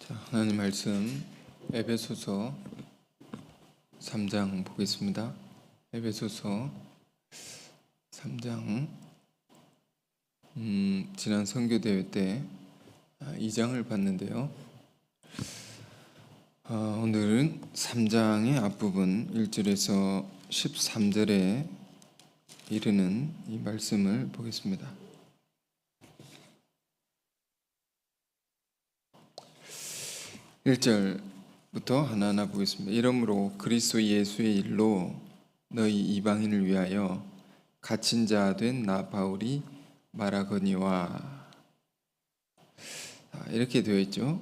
자, 하나님 말씀 에베소서 3장 보겠습니다. 에베소서 3장 지난 선교대회 때 2장을 봤는데요. 오늘은 3장의 앞부분 1절에서 13절에 이르는 이 말씀을 보겠습니다. 1절부터 하나하나 보겠습니다. 이러므로 그리스도 예수의 일로 너희 이방인을 위하여 갇힌 자 된 나 바울이 말하거니와, 이렇게 되어 있죠.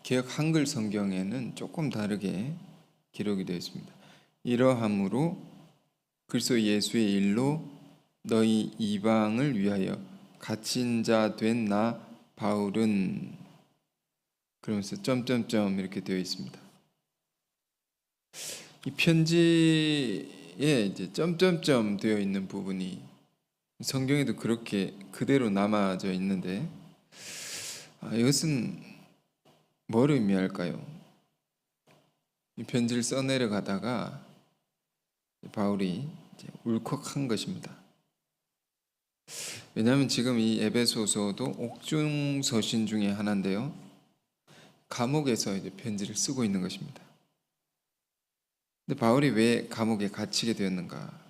개역 한글 성경에는 조금 다르게 기록이 되어 있습니다. 이러함으로 그리스도 예수의 일로 너희 이방을 위하여 갇힌 자 된 나 바울은, 그러면서 점점점 이렇게 되어 있습니다. 이 편지에 이제 점점점 되어 있는 부분이 성경에도 그렇게 그대로 남아져 있는데, 이것은 뭘 의미할까요? 이 편지를 써내려가다가 바울이 이제 울컥한 것입니다. 왜냐하면 지금 이 에베소서도 옥중 서신 중에 하나인데요, 감옥에서 이제 편지를 쓰고 있는 것입니다. 근데 바울이 왜 감옥에 갇히게 되었는가?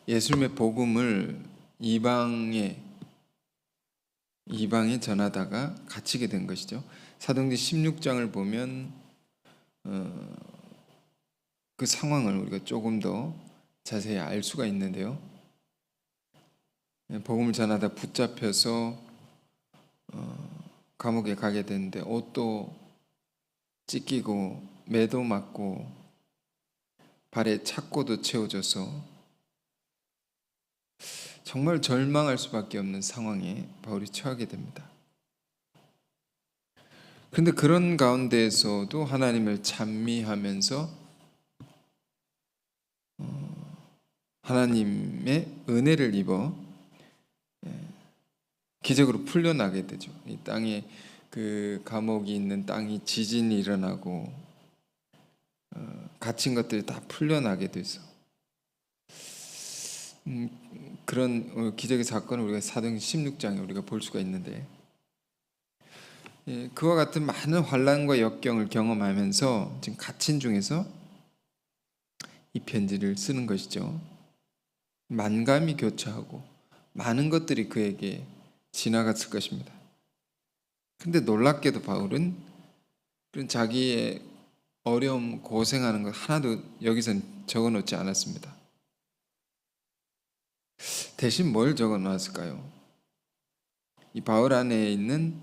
예수님의 복음을 이방에 전하다가 갇히게 된 것이죠. 사도행전 16장을 보면 그 상황을 우리가 조금 더 자세히 알 수가 있는데요. 복음을 전하다 붙잡혀서 감옥에 가게 되는데 옷도 찢기고 매도 맞고 발에 착고도 채워져서 정말 절망할 수밖에 없는 상황에 바울이 처하게 됩니다. 그런데 그런 가운데에서도 하나님을 찬미하면서 하나님의 은혜를 입어 기적으로 풀려나게 되죠. 이 땅에, 그 감옥이 있는 땅이 지진이 일어나고 갇힌 것들이 다 풀려나게 돼서 그런 기적의 사건을 우리가 사도행전 16장에 우리가 볼 수가 있는데, 그와 같은 많은 환난과 역경을 경험하면서 지금 갇힌 중에서 이 편지를 쓰는 것이죠. 만감이 교차하고 많은 것들이 그에게 지나갔을 것입니다. 근데 놀랍게도 바울은 그런 자기의 어려움, 고생하는 것 하나도 여기서는 적어놓지 않았습니다. 대신 뭘 적어놨을까요? 이 바울 안에 있는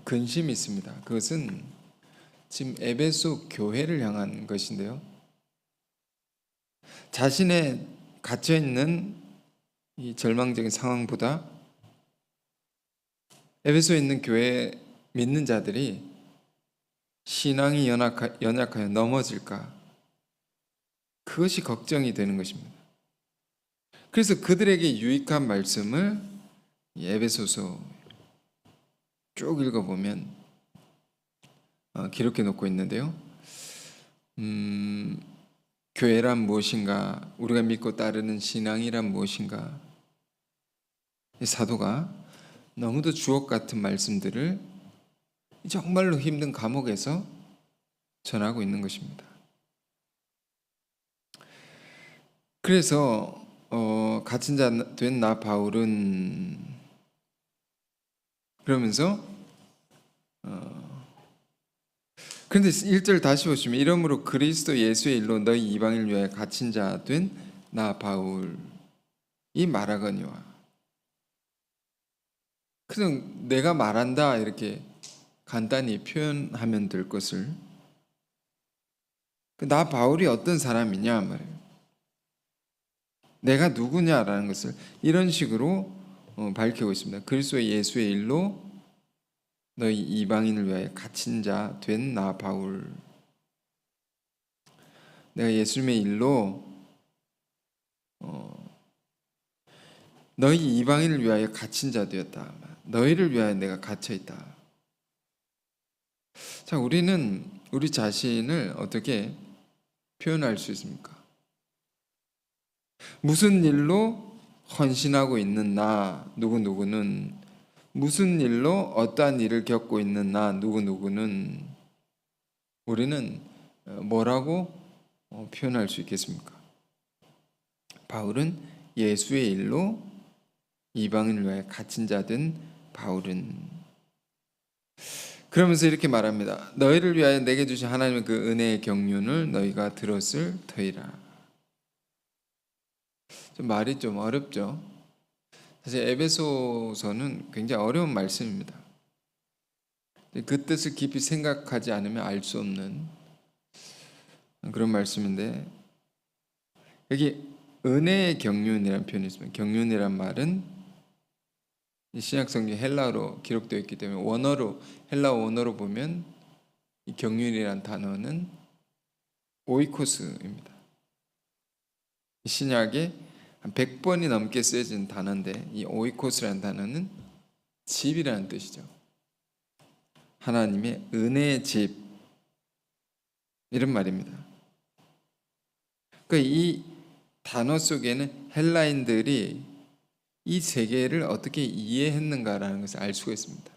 근심이 있습니다. 그것은 지금 에베소 교회를 향한 것인데요, 자신의 갇혀있는 이 절망적인 상황보다 에베소에 있는 교회 믿는 자들이 신앙이 연약하여 넘어질까, 그것이 걱정이 되는 것입니다. 그래서 그들에게 유익한 말씀을 에베소서 쭉 읽어보면 기록해 놓고 있는데요, 교회란 무엇인가, 우리가 믿고 따르는 신앙이란 무엇인가, 이 사도가 너무도 주옥 같은 말씀들을 정말로 힘든 감옥에서 전하고 있는 것입니다. 그래서 갇힌 자 된 나 바울은, 그러면서 그런데 1절 다시 보시면 이러므로 그리스도 예수의 일로 너희 이방인을 위하여 갇힌 자 된 나 바울이 말하거니와, 그냥 내가 말한다 이렇게 간단히 표현하면 될 것을, 나 바울이 어떤 사람이냐 말이에요. 내가 누구냐라는 것을 이런 식으로 밝히고 있습니다. 그리스도 예수의 일로 너희 이방인을 위하여 갇힌 자 된 나 바울, 내가 예수님의 일로 너희 이방인을 위하여 갇힌 자 되었다. 너희를 위하여 내가 갇혀 있다. 자, 우리는 우리 자신을 어떻게 표현할 수 있습니까? 무슨 일로 헌신하고 있는 나 누구누구는, 무슨 일로 어떠한 일을 겪고 있는 나 누구누구는 우리는 뭐라고 표현할 수 있겠습니까? 바울은 예수의 일로 이방인을 위하여 갇힌 자 된 바울은, 그러면서 이렇게 말합니다. 너희를 위하여 내게 주신 하나님의 그 은혜의 경륜을 너희가 들었을 터이라. 말이 좀 어렵죠. 사실 에베소서는 굉장히 어려운 말씀입니다. 그 뜻을 깊이 생각하지 않으면 알 수 없는 그런 말씀인데, 여기 은혜의 경륜이라는 표현이 있습니다. 경륜이란 말은 신약성경 헬라어로 기록되어 있기 때문에 원어로, 헬라어 원어로 보면 이 경륜이란 단어는 오이코스입니다. 신약에 한 100번이 넘게 쓰여진 단어인데, 이 오이코스라는 단어는 집이라는 뜻이죠. 하나님의 은혜의 집, 이런 말입니다. 그러니까 이 단어 속에는 헬라인들이 이 세계를 어떻게 이해했는가라는 것을 알 수가 있습니다.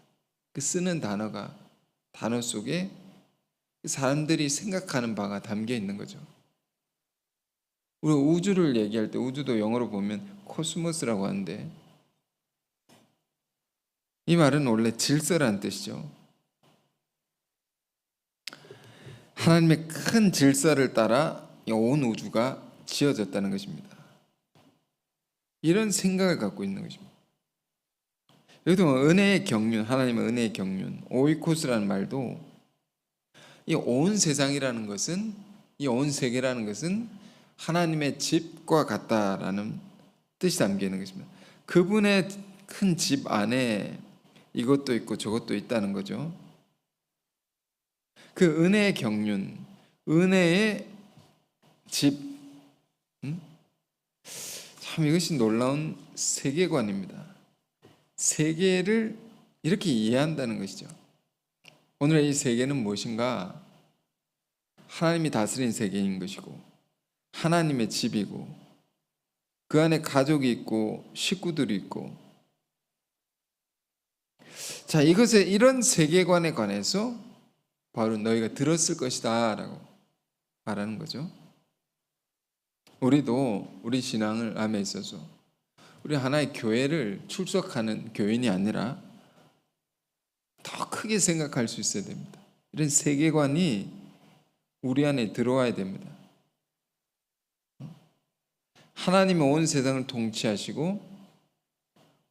그 쓰는 단어 속에 사람들이 생각하는 바가 담겨 있는 거죠. 우리 우주를 얘기할 때 우주도 영어로 보면 코스모스라고 하는데, 이 말은 원래 질서라는 뜻이죠. 하나님의 큰 질서를 따라 온 우주가 지어졌다는 것입니다. 이런 생각을 갖고 있는 것입니다. 여기도 은혜의 경륜, 하나님의 은혜의 경륜, 오이코스라는 말도 이 온 세상이라는 것은, 이 온 세계라는 것은 하나님의 집과 같다라는 뜻이 담겨 있는 것입니다. 그분의 큰 집 안에 이것도 있고 저것도 있다는 거죠. 그 은혜의 경륜, 은혜의 집, 참 이것이 놀라운 세계관입니다. 세계를 이렇게 이해한다는 것이죠. 오늘의 이 세계는 무엇인가? 하나님이 다스린 세계인 것이고, 하나님의 집이고, 그 안에 가족이 있고 식구들이 있고, 자, 이런 세계관에 관해서 바울은 너희가 들었을 것이다 라고 말하는 거죠. 우리도 우리 신앙을 함에 있어서 우리 하나의 교회를 출석하는 교인이 아니라 더 크게 생각할 수 있어야 됩니다. 이런 세계관이 우리 안에 들어와야 됩니다. 하나님은 온 세상을 통치하시고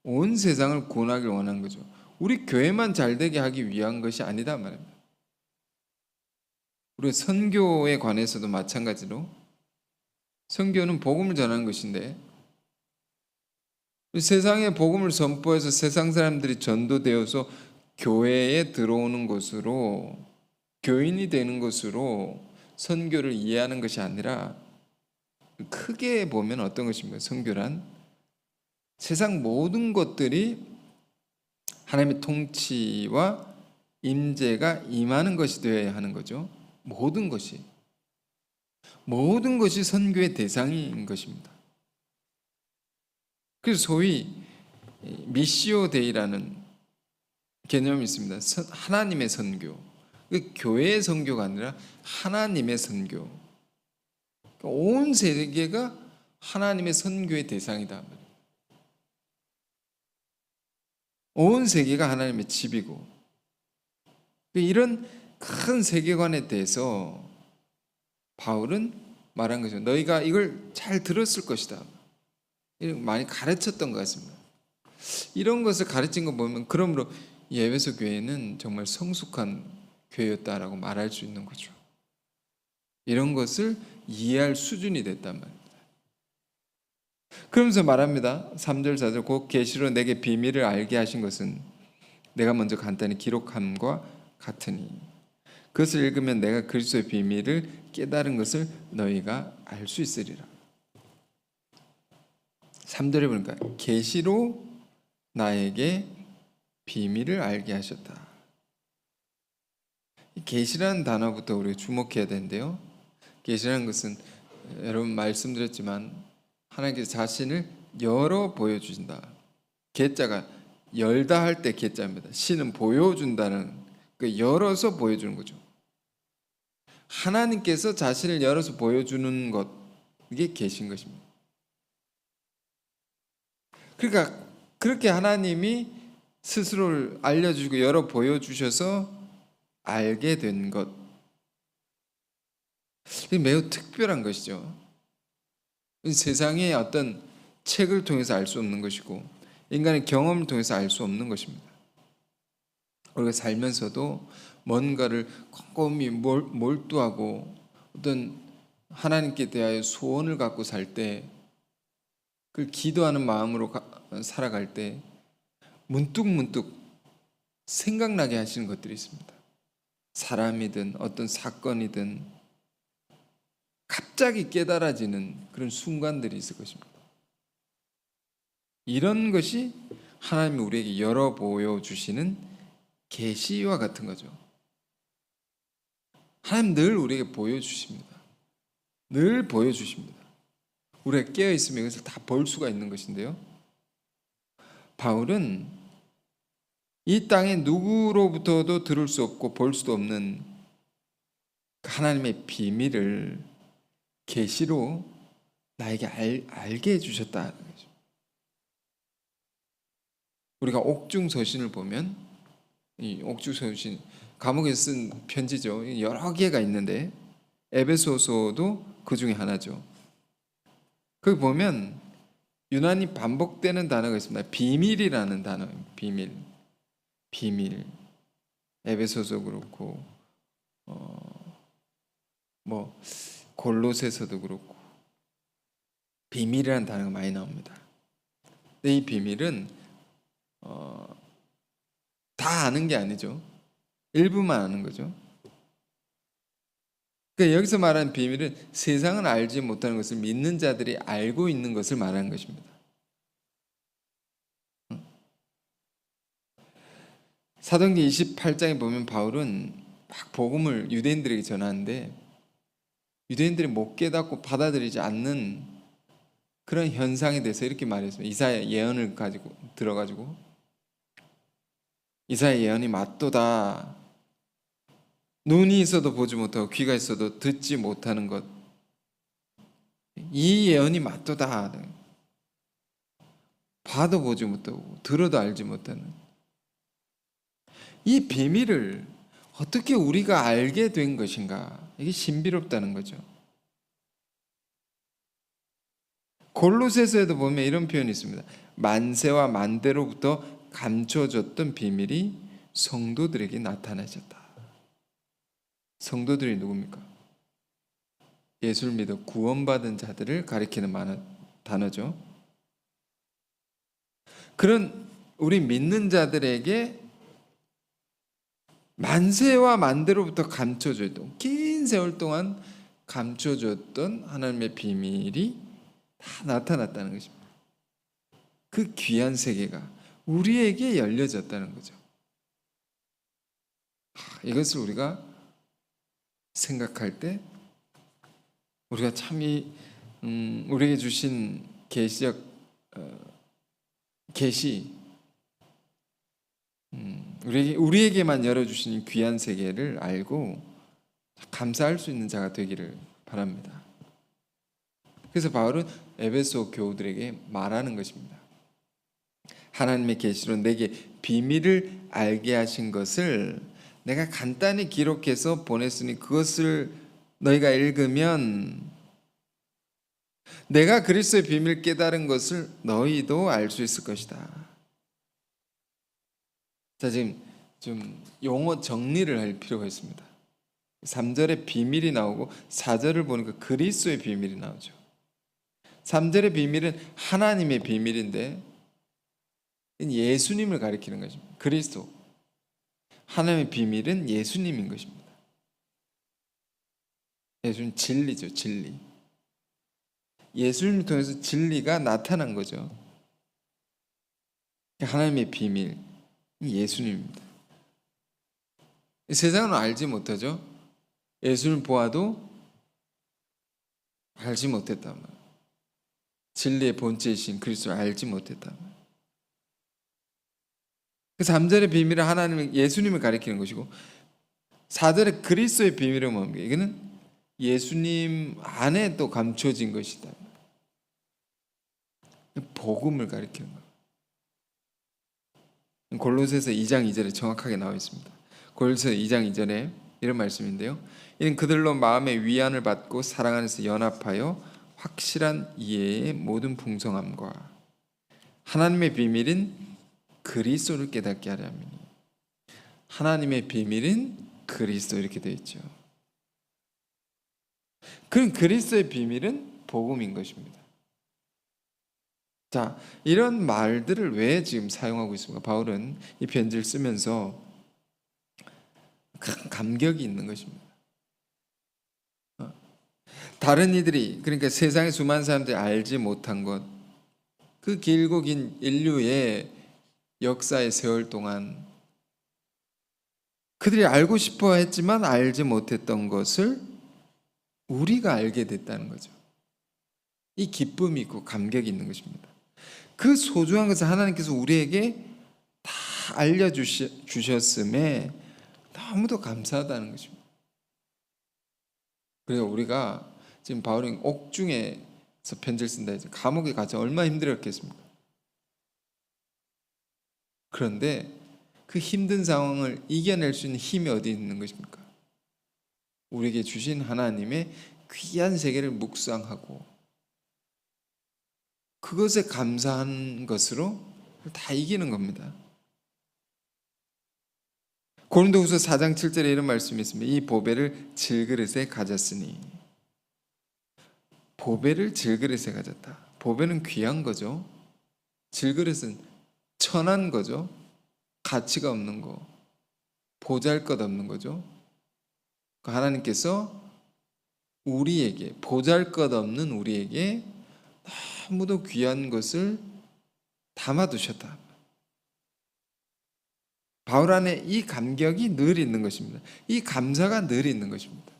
온 세상을 구원하길 원하는 거죠. 우리 교회만 잘되게 하기 위한 것이 아니다 말입니다. 우리 선교에 관해서도 마찬가지로 선교는 복음을 전하는 것인데, 세상에 복음을 선포해서 세상 사람들이 전도되어서 교회에 들어오는 것으로, 교인이 되는 것으로 선교를 이해하는 것이 아니라, 크게 보면 어떤 것입니까? 선교란 세상 모든 것들이 하나님의 통치와 임재가 임하는 것이 되어야 하는 거죠. 모든 것이 선교의 대상인 것입니다. 그래서 소위 미시오 데이라는 개념이 있습니다. 하나님의 선교. 교회의 선교가 아니라 하나님의 선교. 온 세계가 하나님의 선교의 대상이다. 온 세계가 하나님의 집이고, 이런 큰 세계관에 대해서 바울은 말한 거죠. 너희가 이걸 잘 들었을 것이다. 많이 가르쳤던 것 같습니다. 이런 것을 가르친 거 보면, 그러므로 이 에베소 교회는 정말 성숙한 교회였다라고 말할 수 있는 거죠. 이런 것을 이해할 수준이 됐단 말입니다. 그러면서 말합니다. 3절 4절 곧 계시로 내게 비밀을 알게 하신 것은 내가 먼저 간단히 기록함과 같으니 그것을 읽으면 내가 그리스도의 비밀을 깨달은 것을 너희가 알 수 있으리라. 3절에 보니까 계시로 나에게 비밀을 알게 하셨다. 계시라는 단어부터 우리가 주목해야 되는데요. 계시라는 것은 여러분 말씀드렸지만 하나님께서 자신을 열어 보여주신다. 계자가 열다 할 때 계자입니다. 신은 보여준다는, 그 열어서 보여주는 거죠. 하나님께서 자신을 열어서 보여주는 것, 이게 계신 것입니다. 그러니까 그렇게 하나님이 스스로를 알려주시고 열어 보여주셔서 알게 된 것, 이게 매우 특별한 것이죠. 세상의 어떤 책을 통해서 알 수 없는 것이고 인간의 경험을 통해서 알 수 없는 것입니다. 우리가 살면서도 뭔가를 꼼꼼히 몰두하고 어떤 하나님께 대하여 소원을 갖고 살 때, 그걸 기도하는 마음으로 살아갈 때 문득문득 생각나게 하시는 것들이 있습니다. 사람이든 어떤 사건이든 갑자기 깨달아지는 그런 순간들이 있을 것입니다. 이런 것이 하나님이 우리에게 열어 보여주시는 계시와 같은 거죠. 하나님 늘 우리에게 보여주십니다. 늘 보여주십니다. 우리가 깨어있으면 이것을 다 볼 수가 있는 것인데요. 바울은 이 땅에 누구로부터도 들을 수 없고 볼 수도 없는 하나님의 비밀을 계시로 나에게 알게 해주셨다는 거죠. 우리가 옥중서신을 보면, 이 옥중서신 감옥에서 쓴 편지죠. 여러 개가 있는데 에베소서도 그 중에 하나죠. 거기 보면 유난히 반복되는 단어가 있습니다. 비밀이라는 단어예요. 비밀. 에베소서 그렇고 골로새서도 그렇고 비밀이라는 단어가 많이 나옵니다. 근데 이 비밀은 다 아는 게 아니죠. 일부만 아는 거죠. 그러니까 여기서 말하는 비밀은 세상은 알지 못하는 것을 믿는 자들이 알고 있는 것을 말하는 것입니다. 사도행전 28장에 보면 바울은 막 복음을 유대인들에게 전하는데 유대인들이 못 깨닫고 받아들이지 않는 그런 현상에 대해서 이렇게 말했습니다. 이사야 예언을 가지고 들어가지고 이사야 예언이 맞도다. 눈이 있어도 보지 못하고 귀가 있어도 듣지 못하는 것, 이 예언이 맞도다. 봐도 보지 못하고 들어도 알지 못하는 이 비밀을 어떻게 우리가 알게 된 것인가? 이게 신비롭다는 거죠. 골로새서에도 보면 이런 표현이 있습니다. 만세와 만대로부터 감춰졌던 비밀이 성도들에게 나타나셨다. 성도들이 누굽니까? 예수를 믿어 구원받은 자들을 가리키는 단어죠. 그런 우리 믿는 자들에게 만세와 만대로부터 감춰졌던, 긴 세월 동안 감춰졌던 하나님의 비밀이 다 나타났다는 것입니다. 그 귀한 세계가 우리에게 열려졌다는 거죠. 이것을 우리가 생각할 때 우리가 참 우리에게 주신 계시 우리에게만 열어주신 귀한 세계를 알고 감사할 수 있는 자가 되기를 바랍니다. 그래서 바울은 에베소 교우들에게 말하는 것입니다. 하나님의 계시로 내게 비밀을 알게 하신 것을 내가 간단히 기록해서 보냈으니 그것을 너희가 읽으면 내가 그리스도의 비밀을 깨달은 것을 너희도 알 수 있을 것이다. 자, 지금 좀 용어 정리를 할 필요가 있습니다. 3절에 비밀이 나오고 4절을 보니까 그리스도의 비밀이 나오죠. 3절의 비밀은 하나님의 비밀인데 예수님을 가리키는 것입니다. 그리스도. 하나님의 비밀은 예수님인 것입니다. 예수는 진리죠, 진리. 예수님을 통해서 진리가 나타난 거죠. 하나님의 비밀, 예수님입니다. 세상은 알지 못하죠. 예수를 보아도 알지 못했단 말이에요. 진리의 본체이신 그리스도를 알지 못했단 말이에요. 그 3절의 비밀은 하나님은 예수님을 가리키는 것이고 4절의 그리스도의 비밀은 뭡니까? 이거는 예수님 안에 또 감춰진 것이다. 복음을 가리키는 거예요. 골로새서 2장 2절에 정확하게 나와 있습니다. 골로새서 2장 2절에 이런 말씀인데요. 이는 그들로 마음의 위안을 받고 사랑 안에서 연합하여 확실한 이해의 모든 풍성함과 하나님의 비밀인 그리스도를 깨닫게 하려 함이니. 하나님의 비밀인 그리스도 이렇게 되어 있죠. 그럼 그리스도의 비밀은 복음인 것입니다. 자, 이런 말들을 왜 지금 사용하고 있습니까? 바울은 이 편지를 쓰면서 큰 감격이 있는 것입니다. 다른 이들이, 그러니까 세상의 수많은 사람들이 알지 못한 것, 그 길고 긴 인류의 역사의 세월 동안 그들이 알고 싶어 했지만 알지 못했던 것을 우리가 알게 됐다는 거죠. 이 기쁨이 있고 감격이 있는 것입니다. 그 소중한 것을 하나님께서 우리에게 다 알려주셨음에 너무도 감사하다는 것입니다. 그래서 우리가 지금 바울이 옥중에서 편지를 쓴다 해서 감옥에 갇혀 얼마나 힘들었겠습니까? 그런데 그 힘든 상황을 이겨낼 수 있는 힘이 어디 있는 것입니까? 우리에게 주신 하나님의 귀한 세계를 묵상하고 그것에 감사한 것으로 다 이기는 겁니다. 고린도후서 4장 7절에 이런 말씀이 있습니다. 이 보배를 질그릇에 가졌으니. 보배를 질그릇에 가졌다. 보배는 귀한 거죠. 질그릇은 천한 거죠. 가치가 없는 거, 보잘것없는 거죠. 하나님께서 우리에게, 보잘것없는 우리에게 너무도 귀한 것을 담아두셨다. 바울 안에 이 감격이 늘 있는 것입니다. 이 감사가 늘 있는 것입니다.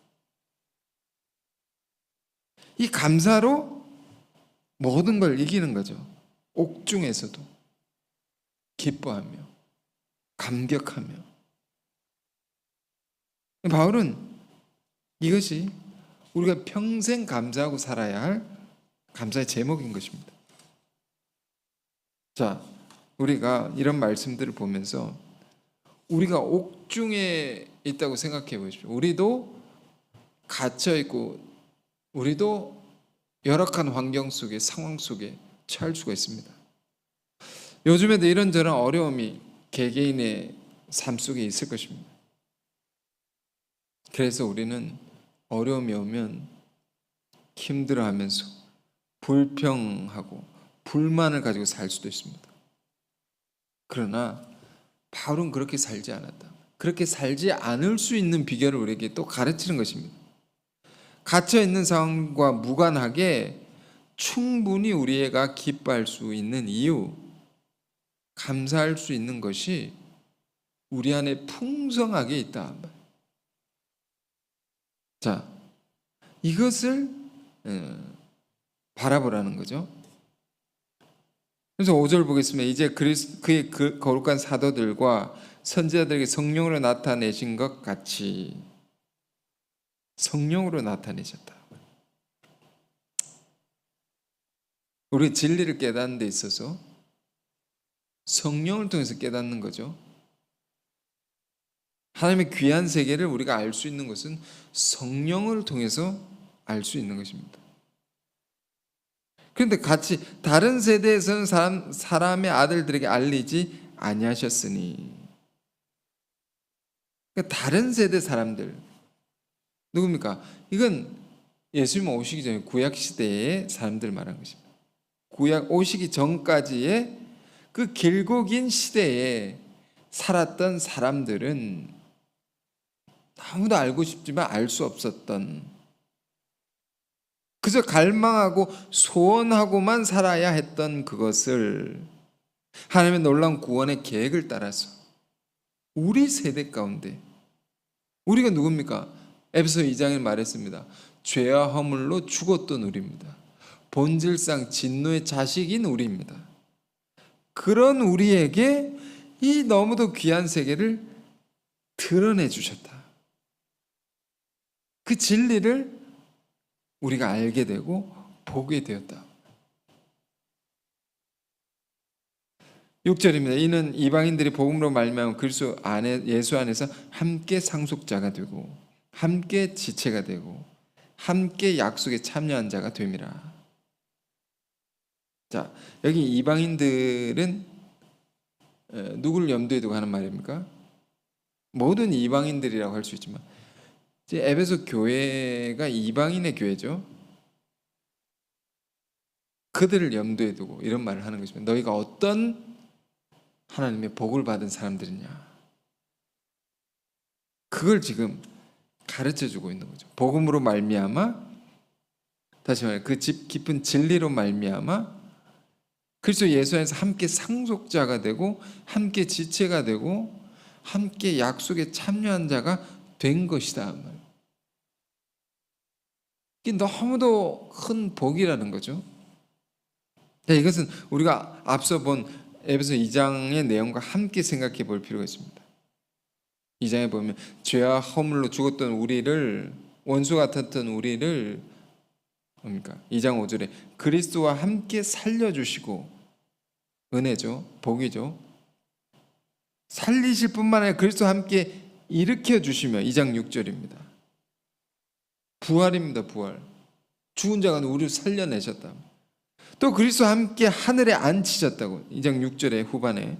이 감사로 모든 걸 이기는 거죠. 옥중에서도 기뻐하며 감격하며. 바울은 이것이 우리가 평생 감사하고 살아야 할 감사의 제목인 것입니다. 자, 우리가 이런 말씀들을 보면서 우리가 옥중에 있다고 생각해 보십시오. 우리도 갇혀 있고 우리도 열악한 환경 속에, 상황 속에 처할 수가 있습니다. 요즘에도 이런저런 어려움이 개개인의 삶 속에 있을 것입니다. 그래서 우리는 어려움이 오면 힘들어하면서 불평하고 불만을 가지고 살 수도 있습니다. 그러나 바울은 그렇게 살지 않았다. 그렇게 살지 않을 수 있는 비결을 우리에게 또 가르치는 것입니다. 갇혀있는 상황과 무관하게 충분히 우리가 기뻐할 수 있는 이유, 감사할 수 있는 것이 우리 안에 풍성하게 있다. 자, 이것을 바라보라는 거죠. 그래서 5절 보겠습니다. 이제 그의 거룩한 사도들과 선지자들에게 성령으로 나타내신 것 같이 성령으로 나타내셨다. 우리 진리를 깨닫는 데 있어서 성령을 통해서 깨닫는 거죠. 하나님의 귀한 세계를 우리가 알 수 있는 것은 성령을 통해서 알 수 있는 것입니다. 그런데 같이 다른 세대에서는 사람의 아들들에게 알리지 아니하셨으니, 그러니까 다른 세대 사람들 누굽니까? 이건 예수님 오시기 전에 구약 시대의 사람들 말한 것입니다. 구약 오시기 전까지의 그 길고 긴 시대에 살았던 사람들은 아무도 알고 싶지만 알 수 없었던, 그저 갈망하고 소원하고만 살아야 했던 그것을 하나님의 놀라운 구원의 계획을 따라서 우리 세대 가운데, 우리가 누굽니까? 에베소 2장에 말했습니다. 죄와 허물로 죽었던 우리입니다. 본질상 진노의 자식인 우리입니다. 그런 우리에게 이 너무도 귀한 세계를 드러내 주셨다. 그 진리를 우리가 알게 되고 보게 되었다. 6절입니다. 이는 이방인들이 복음으로 말미암아 그리스도 안에, 예수 안에서 함께 상속자가 되고 함께 지체가 되고 함께 약속에 참여한 자가 됨이라. 자, 여기 이방인들은 누구를 염두에 두고 하는 말입니까? 모든 이방인들이라고 할 수 있지만 이제 에베소 교회가 이방인의 교회죠. 그들을 염두에 두고 이런 말을 하는 것입니다. 너희가 어떤 하나님의 복을 받은 사람들이냐, 그걸 지금 가르쳐주고 있는 거죠. 복음으로 말미암아, 다시 말해 그 깊은 진리로 말미암아 그리스도 예수 안에서 함께 상속자가 되고 함께 지체가 되고 함께 약속에 참여한 자가 된 것이다. 이게 너무도 큰 복이라는 거죠. 이것은 우리가 앞서 본 에베소 2장의 내용과 함께 생각해 볼 필요가 있습니다. 2장에 보면 죄와 허물로 죽었던 우리를, 원수 같았던 우리를 뭡니까? 2장 5절에 그리스도와 함께 살려주시고, 은혜죠, 복이죠. 살리실 뿐만 아니라 그리스도와 함께 일으켜 주시며, 2장 6절입니다. 부활입니다. 부활. 죽은 자가 우리를 살려내셨다. 또 그리스도와 함께 하늘에 앉히셨다고, 2장 6절의 후반에.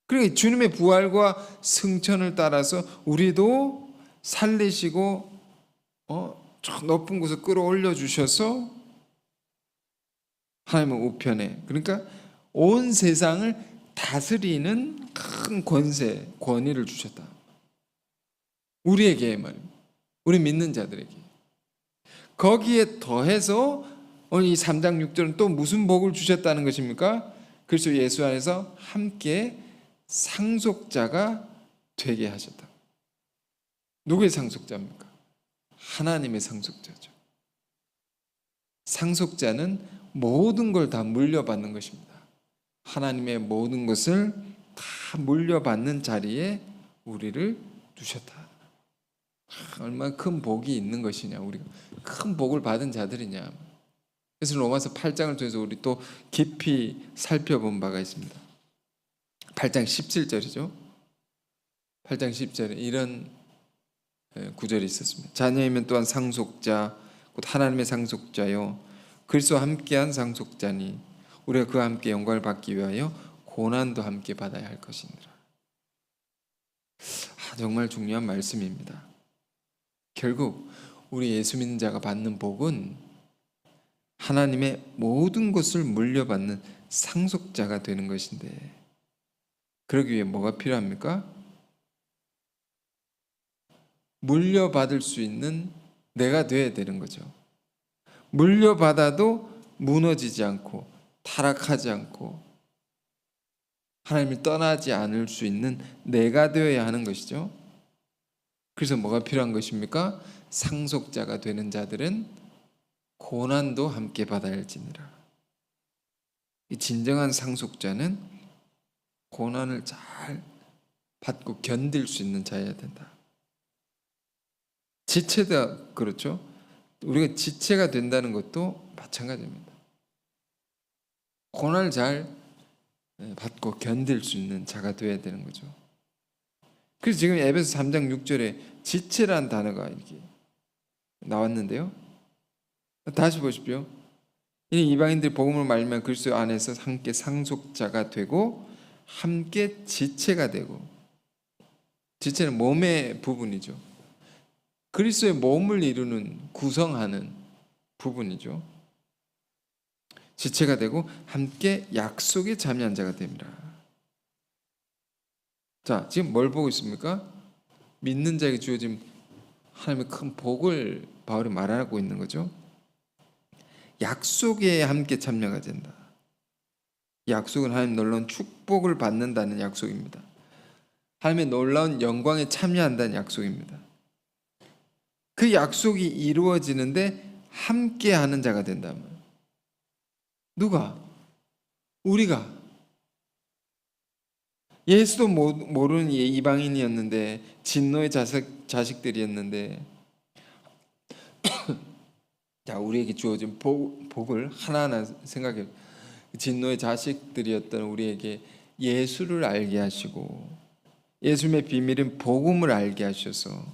그러니까 주님의 부활과 승천을 따라서 우리도 살리시고 저 높은 곳에 끌어올려 주셔서 하나님의 우편에, 그러니까 온 세상을 다스리는 큰 권세, 권위를 주셨다. 우리에게 말입니다. 우리 믿는 자들에게. 거기에 더해서 오늘 이 3장 6절은 또 무슨 복을 주셨다는 것입니까? 그리스도 예수 안에서 함께 상속자가 되게 하셨다. 누구의 상속자입니까? 하나님의 상속자죠. 상속자는 모든 걸 다 물려받는 것입니다. 하나님의 모든 것을 다 물려받는 자리에 우리를 두셨다. 얼마나 큰 복이 있는 것이냐, 우리가 큰 복을 받은 자들이냐. 그래서 로마서 8장을 통해서 우리 또 깊이 살펴본 바가 있습니다. 8장 17절이죠. 8장 10절에 이런 구절이 있었습니다. 자녀이면 또한 상속자, 곧 하나님의 상속자요 그리스도와 함께한 상속자니 우리가 그와 함께 영광을 받기 위하여 고난도 함께 받아야 할 것이니라. 정말 중요한 말씀입니다. 결국 우리 예수 믿는 자가 받는 복은 하나님의 모든 것을 물려받는 상속자가 되는 것인데, 그러기 위해 뭐가 필요합니까? 물려받을 수 있는 내가 되어야 되는 거죠. 물려받아도 무너지지 않고 타락하지 않고 하나님을 떠나지 않을 수 있는 내가 되어야 하는 것이죠. 그래서 뭐가 필요한 것입니까? 상속자가 되는 자들은 고난도 함께 받아야 할지니라. 이 진정한 상속자는 고난을 잘 받고 견딜 수 있는 자여야 된다. 지체다, 그렇죠? 우리가 지체가 된다는 것도 마찬가지입니다. 고난을 잘 받고 견딜 수 있는 자가 되어야 되는 거죠. 그래서 지금 에베소 3장 6절에 지체라는 단어가 이렇게 나왔는데요. 다시 보십시오. 이 이방인들이 복음을 말미암아 그리스도 안에서 함께 상속자가 되고 함께 지체가 되고, 지체는 몸의 부분이죠. 그리스도의 몸을 이루는, 구성하는 부분이죠. 지체가 되고 함께 약속에 참여한 자가 됩니다. 자, 지금 뭘 보고 있습니까? 믿는 자에게 주어진 하나님의 큰 복을 바울이 말하고 있는 거죠. 약속에 함께 참여가 된다. 약속은 하나님 놀라운 축복을 받는다는 약속입니다. 하나님의 놀라운 영광에 참여한다는 약속입니다. 그 약속이 이루어지는데 함께하는 자가 된다면 누가? 우리가. 예수도 모르는 이방인이었는데 진노의 자식들이었는데 자, 우리에게 주어진 복을 하나하나 생각해. 진노의 자식들이었던 우리에게 예수를 알게 하시고 예수님의 비밀인 복음을 알게 하셔서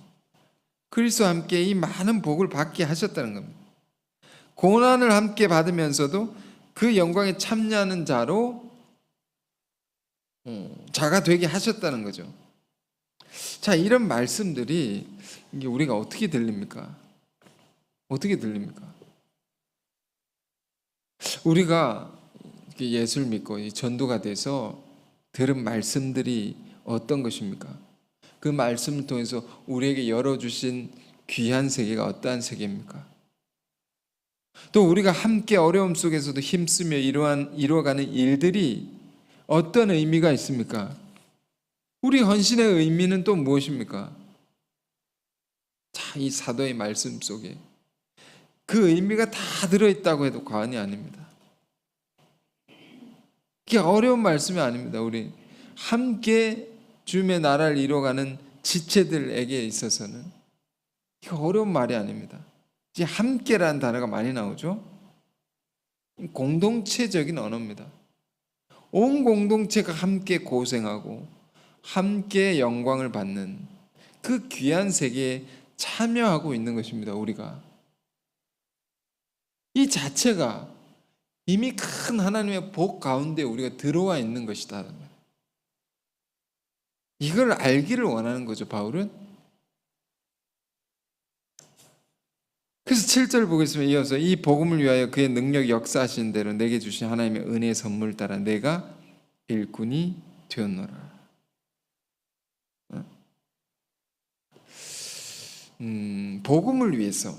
그리스도와 함께 이 많은 복을 받게 하셨다는 겁니다. 고난을 함께 받으면서도 그 영광에 참여하는 자가 되게 하셨다는 거죠. 자, 이런 말씀들이 이게 우리가 어떻게 들립니까? 어떻게 들립니까? 우리가 예수를 믿고 전도가 돼서 들은 말씀들이 어떤 것입니까? 그 말씀을 통해서 우리에게 열어주신 귀한 세계가 어떠한 세계입니까? 또 우리가 함께 어려움 속에서도 힘쓰며 이루어가는 일들이 어떤 의미가 있습니까? 우리 헌신의 의미는 또 무엇입니까? 자, 이 사도의 말씀 속에 그 의미가 다 들어있다고 해도 과언이 아닙니다. 그게 어려운 말씀이 아닙니다. 우리 함께 주님의 나라를 이루어가는 지체들에게 있어서는 이거 어려운 말이 아닙니다. 이제 함께라는 단어가 많이 나오죠. 공동체적인 언어입니다. 온 공동체가 함께 고생하고 함께 영광을 받는 그 귀한 세계에 참여하고 있는 것입니다. 우리가 이 자체가 이미 큰 하나님의 복 가운데 우리가 들어와 있는 것이다. 이걸 알기를 원하는 거죠, 바울은. 그래서 7절 보겠습니다. 이어서 이 복음을 위하여 그의 능력 역사하신 대로 내게 주신 하나님의 은혜의 선물 따라 내가 일꾼이 되었노라. 복음을 위해서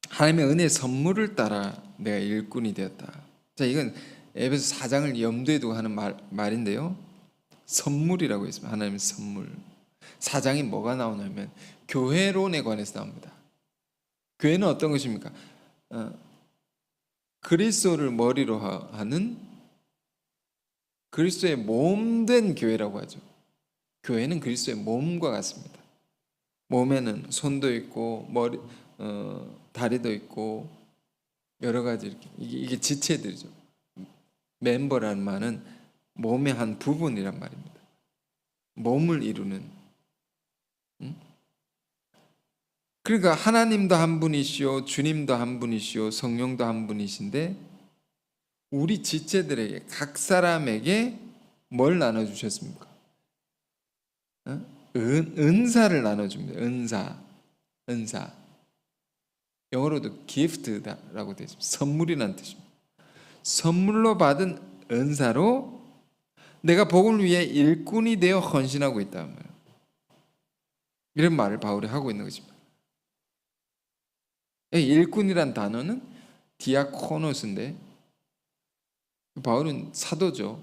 하나님의 은혜의 선물을 따라 내가 일꾼이 되었다. 자, 이건 에베소 4장을 염두에 두고 하는 말인데요. 선물이라고 했습니다. 하나님의 선물. 4장이 뭐가 나오냐면 교회론에 관해서 나옵니다. 교회는 어떤 것입니까? 그리스도를 머리로 하는 그리스도의 몸된 교회라고 하죠. 교회는 그리스도의 몸과 같습니다. 몸에는 손도 있고 다리도 있고 여러 가지 이렇게 이게 지체들이죠. 멤버라는 말은 몸의 한 부분이란 말입니다. 몸을 이루는. 그러니까 하나님도 한 분이시오, 주님도 한 분이시오, 성령도 한 분이신데 우리 지체들에게 각 사람에게 뭘 나눠주셨습니까? 은사를 나눠줍니다. 은사. 영어로도 gift라고 되어 있습니다. 선물이라는 뜻입니다. 선물로 받은 은사로 내가 복음을 위해 일꾼이 되어 헌신하고 있다는 거예요. 이런 말을 바울이 하고 있는 것입니다. 일꾼이란 단어는 디아코노스인데 바울은 사도죠.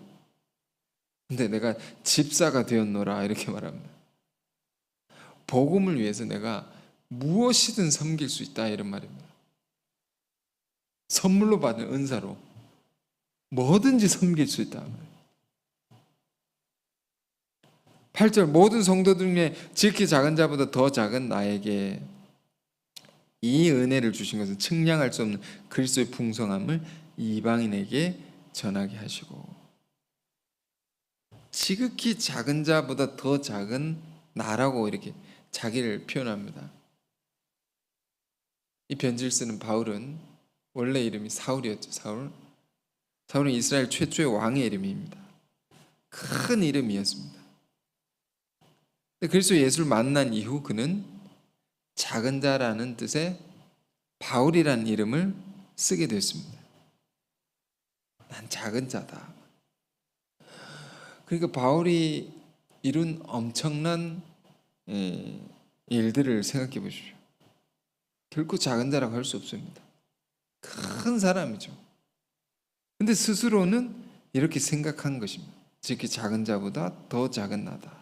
근데 내가 집사가 되었노라 이렇게 말합니다. 복음을 위해서 내가 무엇이든 섬길 수 있다 이런 말입니다. 선물로 받은 은사로 뭐든지 섬길 수 있다. 8절 모든 성도들 중에 지극히 작은 자보다 더 작은 나에게 이 은혜를 주신 것은 측량할 수 없는 그리스도의 풍성함을 이방인에게 전하게 하시고 지극히 작은 자보다 더 작은 나라고 이렇게 자기를 표현합니다. 이 편지를 쓰는 바울은 원래 이름이 사울이었죠. 사울은 이스라엘 최초의 왕의 이름입니다. 큰 이름이었습니다. 그리스도 예수를 만난 이후 그는 작은 자라는 뜻의 바울이라는 이름을 쓰게 됐습니다. 난 작은 자다. 그러니까 바울이 이룬 엄청난 일들을 생각해 보십시오. 결코 작은 자라고 할 수 없습니다. 큰 사람이죠. 근데 스스로는 이렇게 생각한 것입니다. 지극히 작은 자보다 더 작은 나다.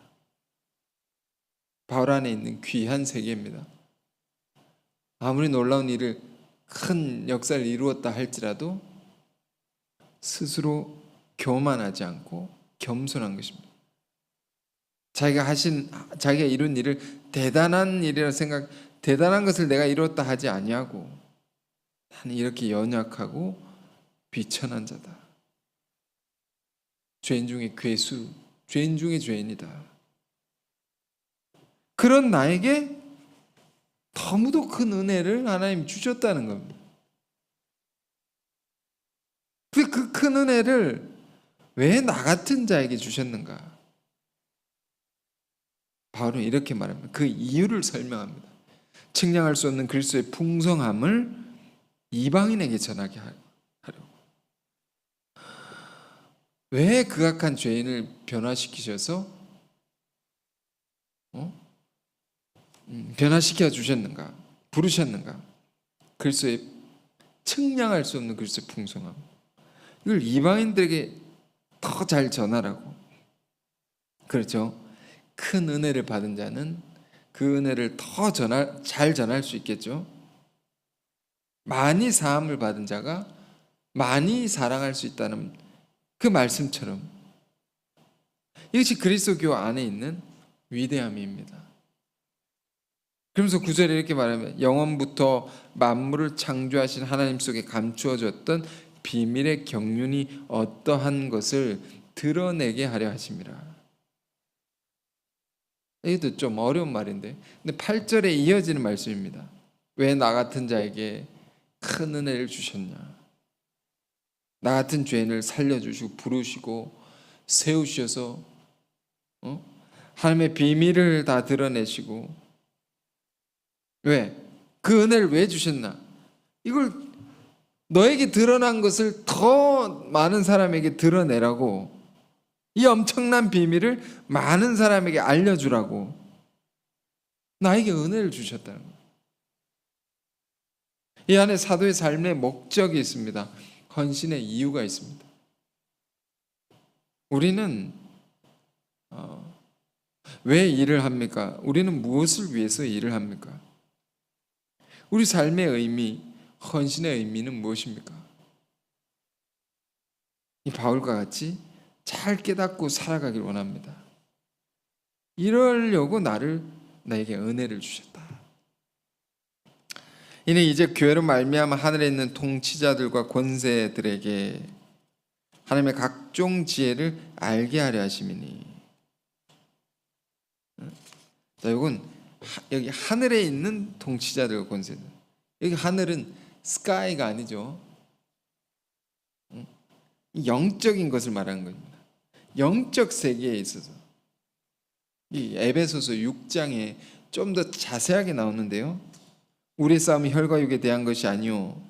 바울 안에 있는 귀한 세계입니다. 아무리 놀라운 일을, 큰 역사를 이루었다 할지라도 스스로 교만하지 않고 겸손한 것입니다. 자기가 이룬 일을 대단한 일이라 대단한 것을 내가 이루었다 하지 아니하고, 나는 이렇게 연약하고 비천한 자다. 죄인 중에 괴수, 죄인 중에 죄인이다. 그런 나에게 너무도 큰 은혜를 하나님 주셨다는 겁니다. 그 큰 은혜를 왜 나 같은 자에게 주셨는가? 바울은 이렇게 말합니다. 그 이유를 설명합니다. 측량할 수 없는 그리스도의 풍성함을 이방인에게 전하게 하려고. 왜 극악한 죄인을 변화시키셔서 변화시켜 주셨는가? 부르셨는가? 그리스도의 측량할 수 없는 그리스도의 풍성함, 이걸 이방인들에게 더 잘 전하라고. 그렇죠? 큰 은혜를 받은 자는 그 은혜를 더 잘 전할 수 있겠죠. 많이 사함을 받은 자가 많이 사랑할 수 있다는 그 말씀처럼 이것이 그리스도교 안에 있는 위대함입니다. 그러면서 9절에 이렇게 말하면 영원부터 만물을 창조하신 하나님 속에 감추어졌던 비밀의 경륜이 어떠한 것을 드러내게 하려 하심이라. 이것도 좀 어려운 말인데, 근데 8절에 이어지는 말씀입니다. 왜 나 같은 자에게 큰 은혜를 주셨냐? 나 같은 죄인을 살려주시고 부르시고 세우셔서 하나님의 비밀을 다 드러내시고, 왜? 그 은혜를 왜 주셨나? 이걸 너에게 드러난 것을 더 많은 사람에게 드러내라고, 이 엄청난 비밀을 많은 사람에게 알려주라고 나에게 은혜를 주셨다는 거예요. 이 안에 사도의 삶의 목적이 있습니다. 헌신의 이유가 있습니다. 우리는 왜 일을 합니까? 우리는 무엇을 위해서 일을 합니까? 우리 삶의 의미, 헌신의 의미는 무엇입니까? 이 바울과 같이 잘 깨닫고 살아가길 원합니다. 이러려고 나에게 은혜를 주셨다. 이는 이제 교회로 말미암아 하늘에 있는 통치자들과 권세들에게 하나님의 각종 지혜를 알게 하려 하심이니. 자, 이건 여기 하늘에 있는 통치자들과 권세들. 여기 하늘은 스카이가 아니죠. 영적인 것을 말하는 겁니다. 영적 세계에 있어서 이 에베소서 6장에 좀 더 자세하게 나오는데요. 우리의 싸움이 혈과 육에 대한 것이 아니요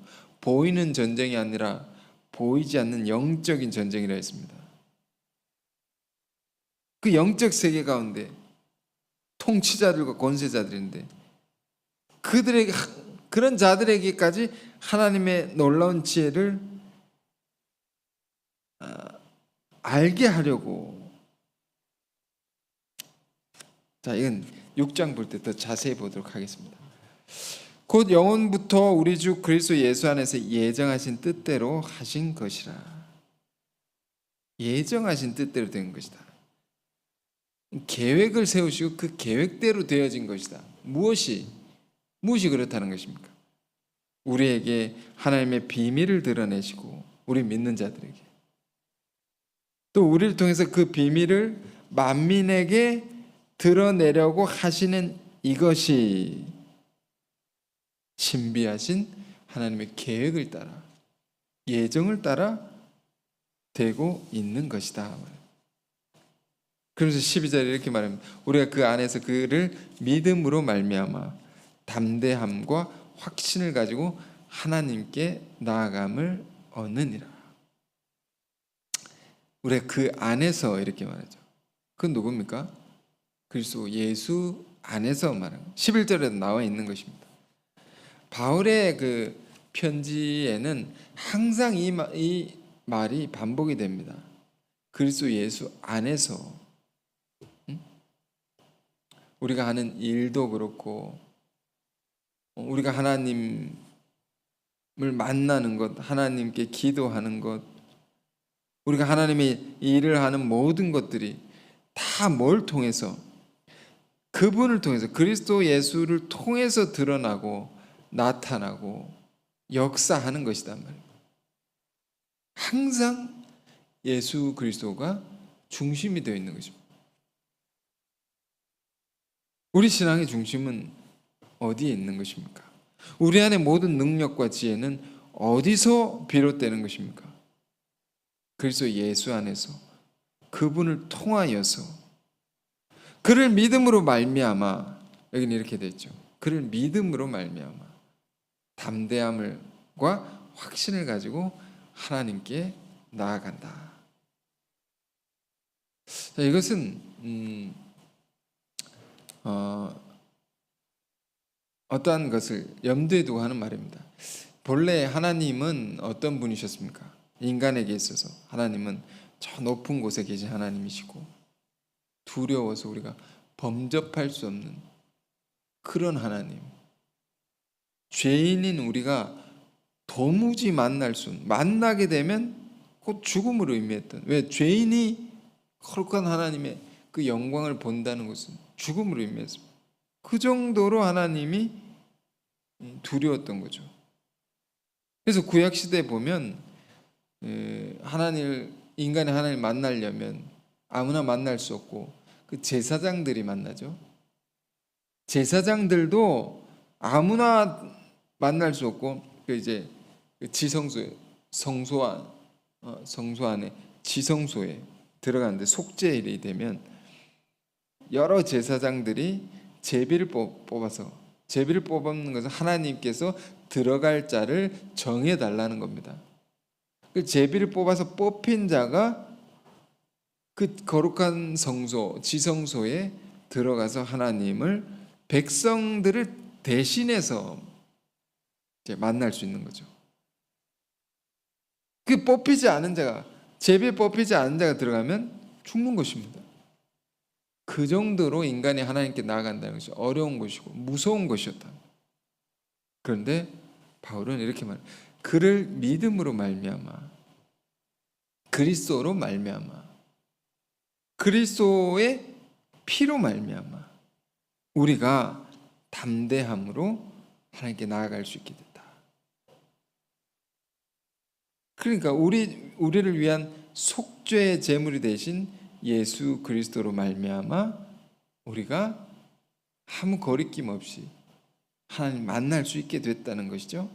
보이는 전쟁이 아니라 보이지 않는 영적인 전쟁이라 했습니다. 그 영적 세계 가운데 통치자들과 권세자들인데 그들에게, 그런 자들에게까지 하나님의 놀라운 지혜를 알게 하려고. 자, 이건 6장 볼 때 더 자세히 보도록 하겠습니다. 곧 영원부터 우리 주 그리스도 예수 안에서 예정하신 뜻대로 하신 것이라. 예정하신 뜻대로 된 것이다. 계획을 세우시고 그 계획대로 되어진 것이다. 무엇이 그렇다는 것입니까? 우리에게 하나님의 비밀을 드러내시고, 우리 믿는 자들에게 또 우리를 통해서 그 비밀을 만민에게 드러내려고 하시는 이것이 신비하신 하나님의 계획을 따라, 예정을 따라 되고 있는 것이다. 그래서 12절에 이렇게 말합니다. 우리가 그 안에서 그를 믿음으로 말미암아 담대함과 확신을 가지고 하나님께 나아감을 얻느니라. 우리가 그 안에서 이렇게 말하죠. 그건 누굽니까? 그리스도 예수 안에서 말하는 11절에도 나와 있는 것입니다. 바울의 그 편지에는 항상 이 말이 반복이 됩니다. 그리스도 예수 안에서 우리가 하는 일도 그렇고 우리가 하나님을 만나는 것, 하나님께 기도하는 것, 우리가 하나님의 일을 하는 모든 것들이 다 뭘 통해서? 그분을 통해서, 그리스도 예수를 통해서 드러나고 나타나고 역사하는 것이단 말이에요. 항상 예수 그리스도가 중심이 되어 있는 것입니다. 우리 신앙의 중심은 어디에 있는 것입니까? 우리 안의 모든 능력과 지혜는 어디서 비롯되는 것입니까? 그리스도 예수 안에서, 그분을 통하여서, 그를 믿음으로 말미암아, 여기는 이렇게 되어 있죠. 그를 믿음으로 말미암아 담대함과 확신을 가지고 하나님께 나아간다. 자, 이것은 어떠한 것을 염두에 두고 하는 말입니다. 본래 하나님은 어떤 분이셨습니까? 인간에게 있어서 하나님은 저 높은 곳에 계신 하나님이시고 두려워서 우리가 범접할 수 없는 그런 하나님, 죄인인 우리가 도무지 만나게 되면 곧 죽음을 의미했던, 왜? 죄인이 거룩한 하나님의 그 영광을 본다는 것은 죽음을 의미했습니다. 그 정도로 하나님이 두려웠던 거죠. 그래서 구약시대에 보면 인간이 하나님을 만나려면 아무나 만날 수 없고 그 제사장들이 만나죠. 제사장들도 아무나 만날 수 없고 이제 성소 안에 지성소에 들어가는데 속죄일이 되면 여러 제사장들이 제비를 뽑는 것은 하나님께서 들어갈 자를 정해달라는 겁니다. 그 제비를 뽑아서 뽑힌 자가 그 거룩한 성소, 지성소에 들어가서 하나님을, 백성들을 대신해서 이제 만날 수 있는 거죠. 그 뽑히지 않은 자가, 제비에 뽑히지 않은 자가 들어가면 죽는 것입니다. 그 정도로 인간이 하나님께 나아간다는 것이 어려운 것이고 무서운 것이었다. 그런데 바울은 이렇게 말해요. 그를 믿음으로 말미암아, 그리스도로 말미암아, 그리스도의 피로 말미암아 우리가 담대함으로 하나님께 나아갈 수 있게 됐다. 그러니까 우리를 위한 속죄의 제물이 되신 예수 그리스도로 말미암아 우리가 아무 거리낌 없이 하나님 만날 수 있게 됐다는 것이죠.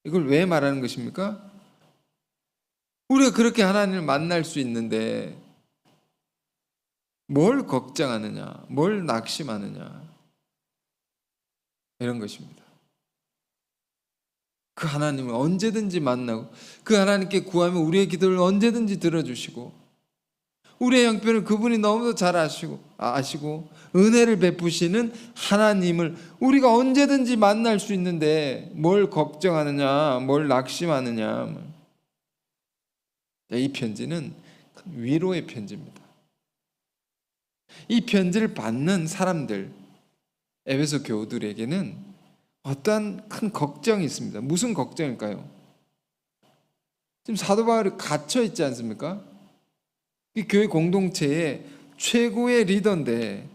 이걸 왜 말하는 것입니까? 우리가 그렇게 하나님을 만날 수 있는데 뭘 걱정하느냐, 뭘 낙심하느냐, 이런 것입니다. 그 하나님을 언제든지 만나고 그 하나님께 구하면 우리의 기도를 언제든지 들어주시고 우리의 형편을 그분이 너무도 잘 아시고 은혜를 베푸시는 하나님을 우리가 언제든지 만날 수 있는데 뭘 걱정하느냐, 뭘 낙심하느냐. 이 편지는 위로의 편지입니다. 이 편지를 받는 사람들, 에베소 교우들에게는 어떠한 큰 걱정이 있습니다. 무슨 걱정일까요? 지금 사도 바울이 갇혀 있지 않습니까? 이 교회 공동체의 최고의 리더인데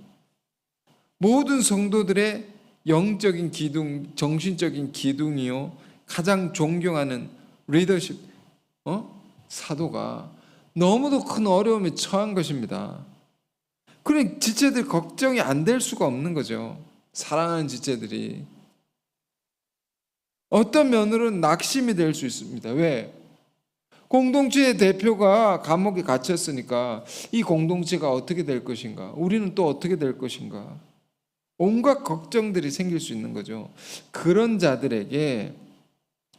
모든 성도들의 영적인 기둥, 정신적인 기둥이요 가장 존경하는 리더십 사도가 너무도 큰 어려움에 처한 것입니다. 그러니 지체들 걱정이 안 될 수가 없는 거죠. 사랑하는 지체들이 어떤 면으로는 낙심이 될 수 있습니다. 왜? 공동체의 대표가 감옥에 갇혔으니까 이 공동체가 어떻게 될 것인가? 우리는 또 어떻게 될 것인가? 온갖 걱정들이 생길 수 있는 거죠. 그런 자들에게,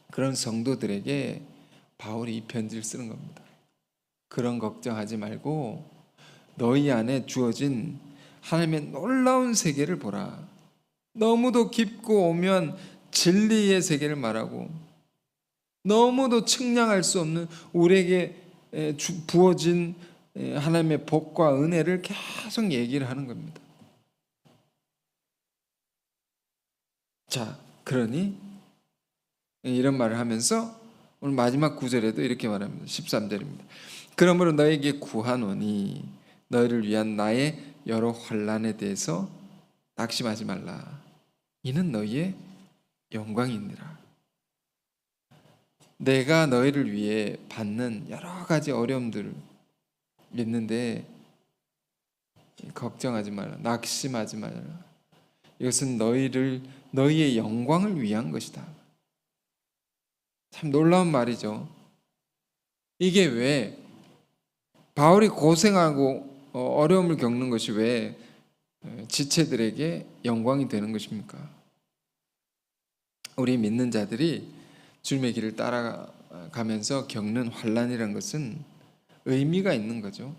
그런 성도들에게 바울이 이 편지를 쓰는 겁니다. 그런 걱정하지 말고 너희 안에 주어진 하나님의 놀라운 세계를 보라. 너무도 깊고 오면 진리의 세계를 말하고 너무도 측량할 수 없는 우리에게 부어진 하나님의 복과 은혜를 계속 얘기를 하는 겁니다. 자, 그러니 이런 말을 하면서 오늘 마지막 구절에도 이렇게 말합니다. 13절입니다. 그러므로 너에게 구하노니 너희를 위한 나의 여러 환난에 대해서 낙심하지 말라. 이는 너희의 영광이니라. 내가 너희를 위해 받는 여러 가지 어려움들 있는데 걱정하지 말라. 낙심하지 말라. 이것은 너희의 영광을 위한 것이다. 참 놀라운 말이죠. 이게 왜 바울이 고생하고 어려움을 겪는 것이 왜 지체들에게 영광이 되는 것입니까? 우리 믿는 자들이 주님의 길을 따라가면서 겪는 환난이라는 것은 의미가 있는 거죠.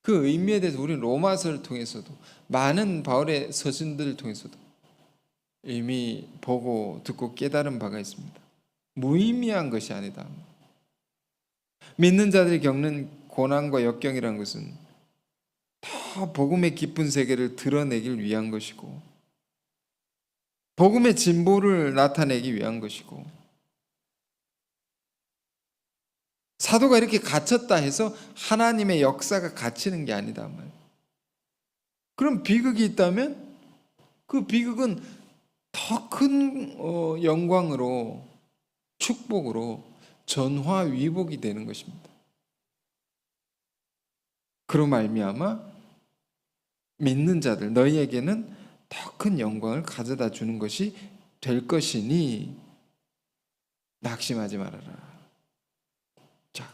그 의미에 대해서 우리는 로마서를 통해서도 많은 바울의 서신들을 통해서도 이미 보고 듣고 깨달은 바가 있습니다. 무의미한 것이 아니다. 믿는 자들이 겪는 고난과 역경이라는 것은 다 복음의 깊은 세계를 드러내길 위한 것이고 복음의 진보를 나타내기 위한 것이고 사도가 이렇게 갇혔다 해서 하나님의 역사가 갇히는 게 아니다 말. 그럼 비극이 있다면 그 비극은 더 큰 영광으로 축복으로 전화위복이 되는 것입니다. 그로 말미암아 믿는 자들 너희에게는 더 큰 영광을 가져다 주는 것이 될 것이니 낙심하지 말아라. 자,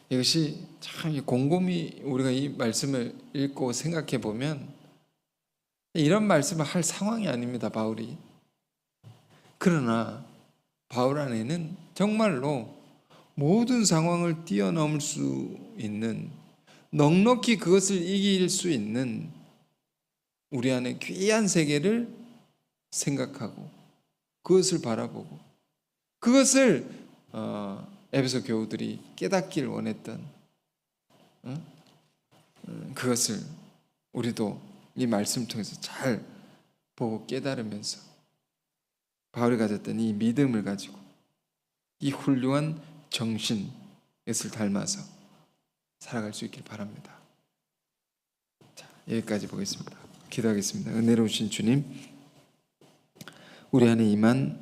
이것이 참 곰곰이 우리가 이 말씀을 읽고 생각해 보면 이런 말씀을 할 상황이 아닙니다, 바울이. 그러나 바울 안에는 정말로 모든 상황을 뛰어넘을 수 있는 넉넉히 그것을 이길 수 있는 우리 안에 귀한 세계를 생각하고 그것을 바라보고 그것을 에베소 교우들이 깨닫기를 원했던 그것을 우리도 이 말씀 통해서 잘 보고 깨달으면서 바울이 가졌던 이 믿음을 가지고 이 훌륭한 정신 이것을 닮아서 살아갈 수 있길 바랍니다. 자, 여기까지 보겠습니다. 기도하겠습니다. 은혜로우신 주님, 우리 안에 임한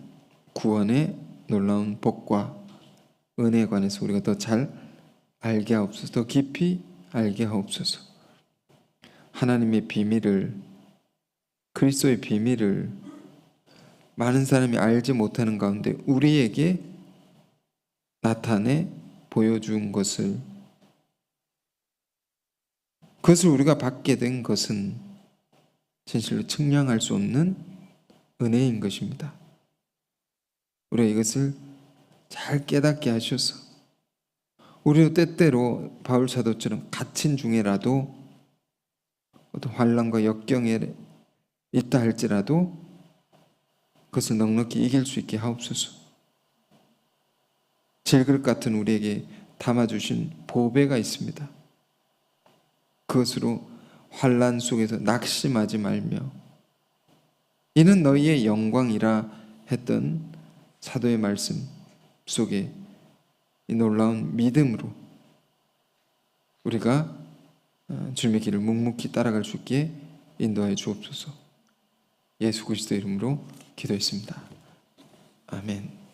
구원의 놀라운 복과 은혜에 관해서 우리가 더 잘 알게 하옵소서. 더 깊이 알게 하옵소서. 하나님의 비밀을, 그리스도의 비밀을 많은 사람이 알지 못하는 가운데 우리에게 나타내 보여준 그것을 우리가 받게 된 것은 진실로 측량할 수 없는 은혜인 것입니다. 우리가 이것을 잘 깨닫게 하셔서 우리도 때때로 바울 사도처럼 갇힌 중에라도 어떤 환난과 역경에 있다 할지라도 그것을 넉넉히 이길 수 있게 하옵소서. 질그릇 같은 우리에게 담아주신 보배가 있습니다. 그것으로 환난 속에서 낙심하지 말며 이는 너희의 영광이라 했던 사도의 말씀 속에 이 놀라운 믿음으로 우리가 주님의 길을 묵묵히 따라갈 수 있게 인도하여 주옵소서. 예수 그리스도의 이름으로 기도했습니다. 아멘.